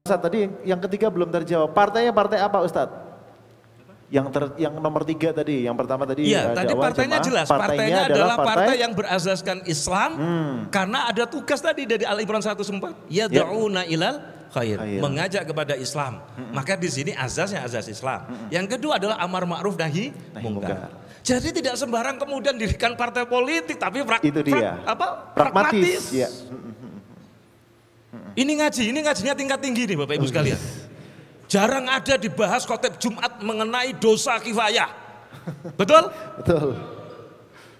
Ustadz, tadi yang ketiga belum terjawab. Partainya partai apa Ustadz? Yang nomor 3 tadi, yang pertama tadi. Iya, tadi partainya jelas. Partainya adalah partai yang berasaskan Islam, karena ada tugas tadi dari Al-Imran 1:4. Yad'una ilal khair, mengajak kepada Islam. Maka di sini azasnya azas Islam. Yang kedua adalah amar ma'ruf nahi mungkar. Jadi tidak sembarang kemudian dirikan partai politik, tapi pragmatis. Ya. Ini ngajinya tingkat tinggi nih Bapak Ibu sekalian. Jarang ada dibahas khotbah Jumat mengenai dosa kifayah. Betul? Betul.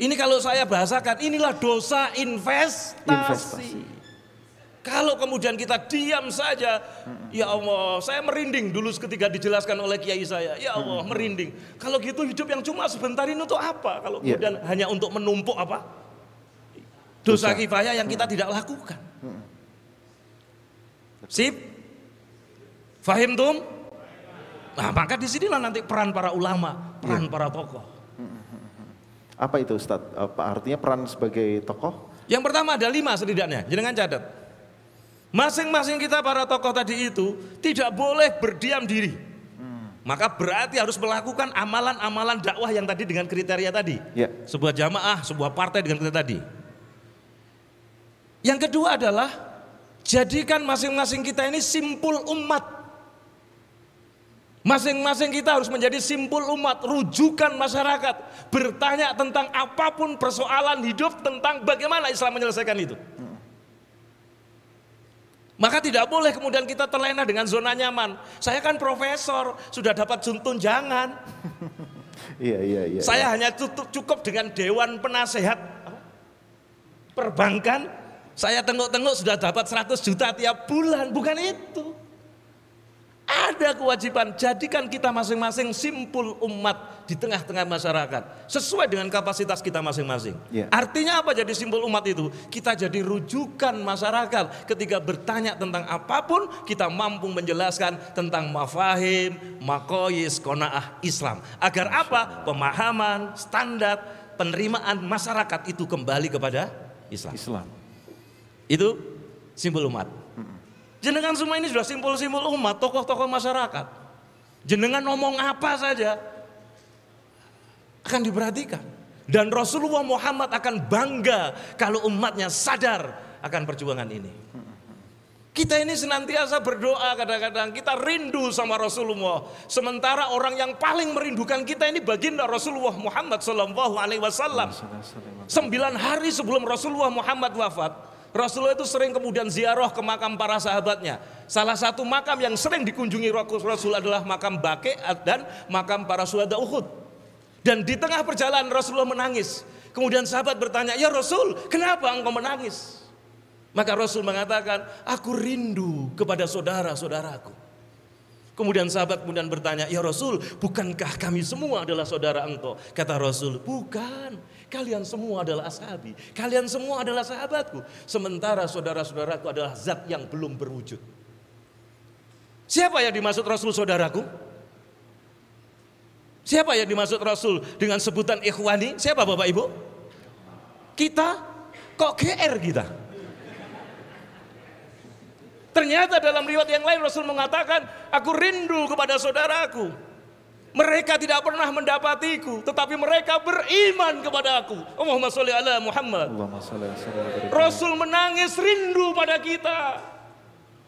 Ini kalau saya bahasakan, inilah dosa investasi. Kalau kemudian kita diam saja, ya Allah, saya merinding dulu ketika dijelaskan oleh kiai saya. Ya Allah, merinding. Kalau gitu hidup yang cuma sebentar ini untuk apa? Kalau kemudian hanya untuk menumpuk apa? Dosa kifayah yang kita tidak lakukan. Sip? Fahim tum? Nah, maka disinilah nanti peran para ulama, peran para tokoh. Apa itu Ustadz? Apa artinya peran sebagai tokoh? Yang pertama ada 5 setidaknya, jangan catat. Masing-masing kita para tokoh tadi itu tidak boleh berdiam diri. Maka berarti harus melakukan amalan-amalan dakwah yang tadi dengan kriteria tadi. Sebuah jamaah, sebuah partai dengan kriteria tadi. Yang kedua adalah jadikan masing-masing kita ini simpul umat. Masing-masing kita harus menjadi simpul umat, rujukan masyarakat, bertanya tentang apapun persoalan hidup, tentang bagaimana Islam menyelesaikan itu. Maka tidak boleh kemudian kita terlena dengan zona nyaman. Saya kan profesor, sudah dapat tunjangan. Iya. Saya hanya cukup dengan Dewan Penasehat Perbankan. Saya tengok-tengok sudah dapat 100 juta tiap bulan. Bukan itu. Ada kewajiban, jadikan kita masing-masing simpul umat di tengah-tengah masyarakat sesuai dengan kapasitas kita masing-masing. Artinya apa jadi simpul umat itu? Kita jadi rujukan masyarakat ketika bertanya tentang apapun, kita mampu menjelaskan tentang mafahim, maqayis, qanaah Islam. Agar apa? Pemahaman, standar, penerimaan masyarakat itu kembali kepada Islam. Itu simpul umat. Jenengan semua ini sudah simpul-simpul umat, tokoh-tokoh masyarakat. Jenengan ngomong apa saja akan diperhatikan. Dan Rasulullah Muhammad akan bangga kalau umatnya sadar akan perjuangan ini. Kita ini senantiasa berdoa, kadang-kadang kita rindu sama Rasulullah. Sementara orang yang paling merindukan kita ini baginda Rasulullah Muhammad SAW. 9 hari sebelum Rasulullah Muhammad wafat, Rasulullah itu sering kemudian ziarah ke makam para sahabatnya. Salah satu makam yang sering dikunjungi Rasul adalah makam Baqi' dan makam para syuhada Uhud. Dan di tengah perjalanan Rasulullah menangis. Kemudian sahabat bertanya, "Ya Rasul, kenapa engkau menangis?" Maka Rasul mengatakan, "Aku rindu kepada saudara-saudaraku." Kemudian sahabat kemudian bertanya, "Ya Rasul, bukankah kami semua adalah saudara engkau?" Kata Rasul, "Bukan, kalian semua adalah ashabi, kalian semua adalah sahabatku. Sementara saudara-saudaraku adalah zat yang belum berwujud." Siapa yang dimaksud Rasul saudaraku? Siapa yang dimaksud Rasul dengan sebutan ikhwani? Siapa Bapak Ibu? Kita? Kok GR kita? Ternyata dalam riwayat yang lain Rasul mengatakan, "Aku rindu kepada saudaraku. Mereka tidak pernah mendapatiku, tetapi mereka beriman kepada aku." Allahumma sholli ala Muhammad. Rasul menangis rindu pada kita.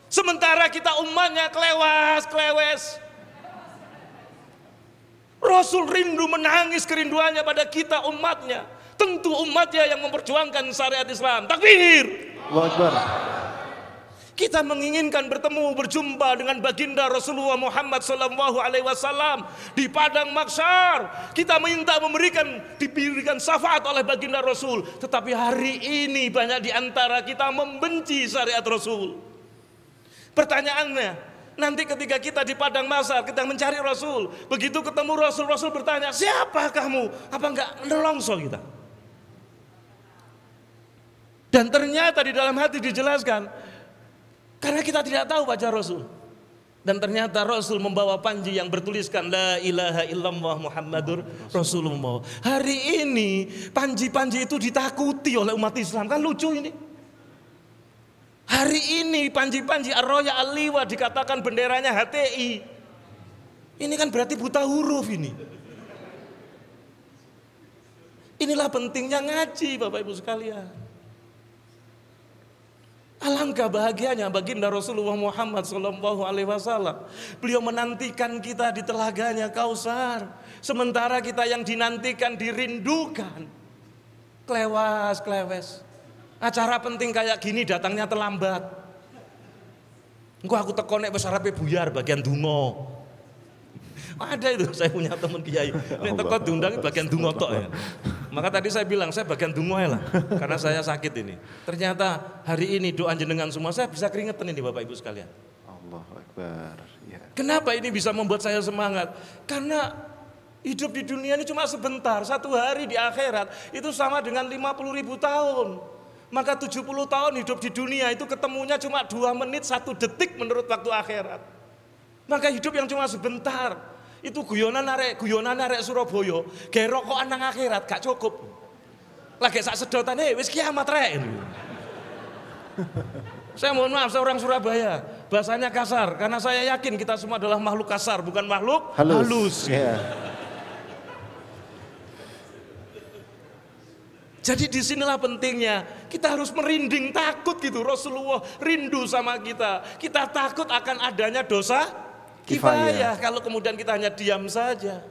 Sementara kita umatnya kelewes. Rasul rindu menangis kerinduannya pada kita umatnya. Tentu umatnya yang memperjuangkan syariat Islam. Takbir. Allahu Akbar. Kita menginginkan bertemu, berjumpa dengan baginda Rasulullah Muhammad SAW di padang mahsyar. Kita minta diberikan syafaat oleh baginda Rasul. Tetapi hari ini banyak di antara kita membenci syariat Rasul. Pertanyaannya, nanti ketika kita di padang mahsyar, kita mencari Rasul. Begitu ketemu Rasul, Rasul bertanya, "Siapa kamu?" Apa enggak nelongso kita? Dan ternyata di dalam hati dijelaskan, karena kita tidak tahu baca Rasul. Dan ternyata Rasul membawa panji yang bertuliskan La ilaha illallah Muhammadur Rasulullah. Hari ini panji-panji itu ditakuti oleh umat Islam. Kan lucu ini. Hari ini Panji-Panji Ar-Roya Al-Liwa dikatakan benderanya HTI. Ini kan berarti buta huruf ini. Inilah pentingnya ngaji Bapak Ibu sekalian. Alangkah bahagianya baginda Rasulullah Muhammad SAW. Beliau menantikan kita di telaganya Kausar. Sementara kita yang dinantikan, dirindukan. Klewas, klewes. Acara penting kayak gini datangnya terlambat. Engko aku tekonek wis arepe buyar bagian dungo. Ada itu, saya punya teman kiai. Nek teko diundang bagian dungo tok ya. Maka tadi saya bilang saya bagian dungo ya lah, karena saya sakit ini. Ternyata hari ini doa jenengan semua saya bisa keringetan ini Bapak Ibu sekalian. Allahu Akbar. Ya. Kenapa ini bisa membuat saya semangat? Karena hidup di dunia ini cuma sebentar. Satu hari di akhirat itu sama dengan 50.000 tahun. Maka 70 tahun hidup di dunia itu ketemunya cuma 2 menit 1 detik menurut waktu akhirat. Maka hidup yang cuma sebentar. Itu guyonan arek Surabaya, gawe rokokan nang akhirat gak cukup. Lagi sak sedotan wis kiamat rek. Saya mohon maaf, saya orang Surabaya, bahasanya kasar karena saya yakin kita semua adalah makhluk kasar, bukan makhluk halus. Yeah. Jadi disinilah pentingnya kita harus merinding, takut gitu. Rasulullah rindu sama kita. Kita takut akan adanya dosa kifayah kalau kemudian kita hanya diam saja.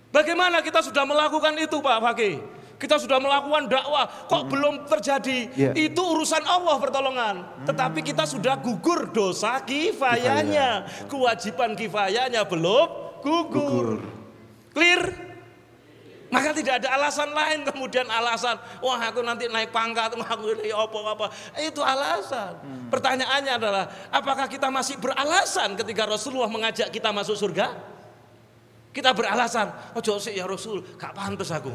Bagaimana kita sudah melakukan itu Pak Fakih? Kita sudah melakukan dakwah, kok belum terjadi? Itu urusan Allah pertolongan. Tetapi kita sudah gugur dosa kifayahnya. Kewajiban kifayahnya belum gugur. Clear? Maka tidak ada alasan lain kemudian alasan, wah aku nanti naik pangkat, aku naik apa-apa. Itu alasan. Pertanyaannya adalah, apakah kita masih beralasan ketika Rasulullah mengajak kita masuk surga? Kita beralasan, ojo sih ya Rasul, gak pantas aku.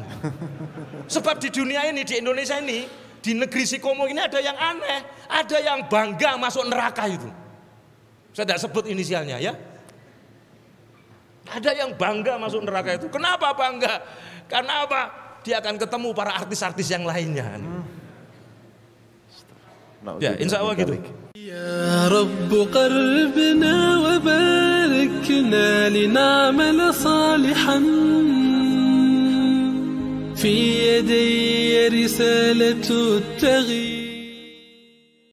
Sebab di dunia ini, di Indonesia ini, di negeri Sikomo ini ada yang aneh, ada yang bangga masuk neraka itu. Saya tidak sebut inisialnya ya. Ada yang bangga masuk neraka itu. Kenapa bangga? Karena apa? Dia akan ketemu para artis-artis yang lainnya. Ya, insya Allah gitu. Ya Rabb qarribna wa barikna lina'mal salihan fi yaday risalatu at-taghyir